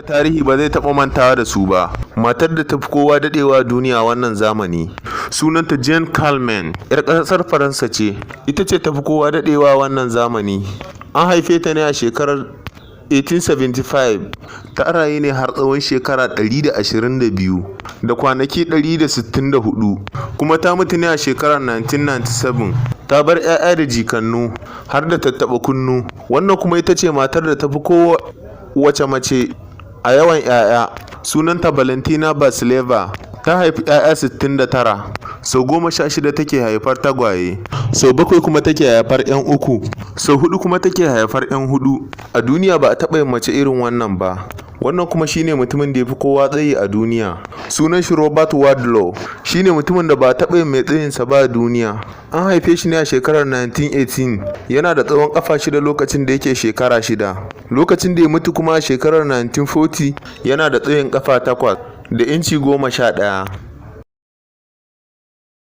Tarihi ba zai taɓa mantawa da su ba. Matar da ta fi kowa daɗewa a duniya wannan zamani. Sunanta Jeanne Calment, 'yar ƙasar Faransa ce. Ita ce ta fi kowa daɗewa a wannan zamani. An haife ta ne a shekarar 1875. Ta rayu ne har tsawon shekara 122 da kwanaki 164, kuma ta mutu ne a shekarar 1997. Ta bar 'ya'ya da jikannu har da tattaɓa kunnu. Wannan kuma ita ce matar da ta fi kowace mace a yawan 'ya'ya. Sunanta Valentina Vasileva. Ta haifi 'ya'ya 69. Sau 16 take haifar tagwaye, sau 7 kuma take haifar 'yan uku, sau 4 kuma take haifar 'yan hudu. A duniya ba a taɓa yin mace irin wannan ba. Wannan kuma shine mutumin da ya fi kowa tsayi a duniya. Sunan shi Robert Wadlow. Shine mutumin da ba a taɓa yin mai tsayinsa ba a duniya. An haife shi ne a shekarar 1918. Yana da tsawon ƙafa 6 lokacin da yake shekara 6. Lokacin da ya mutu kuma a shekarar 1940 yana da tsayin ƙafa 8 da inci 11.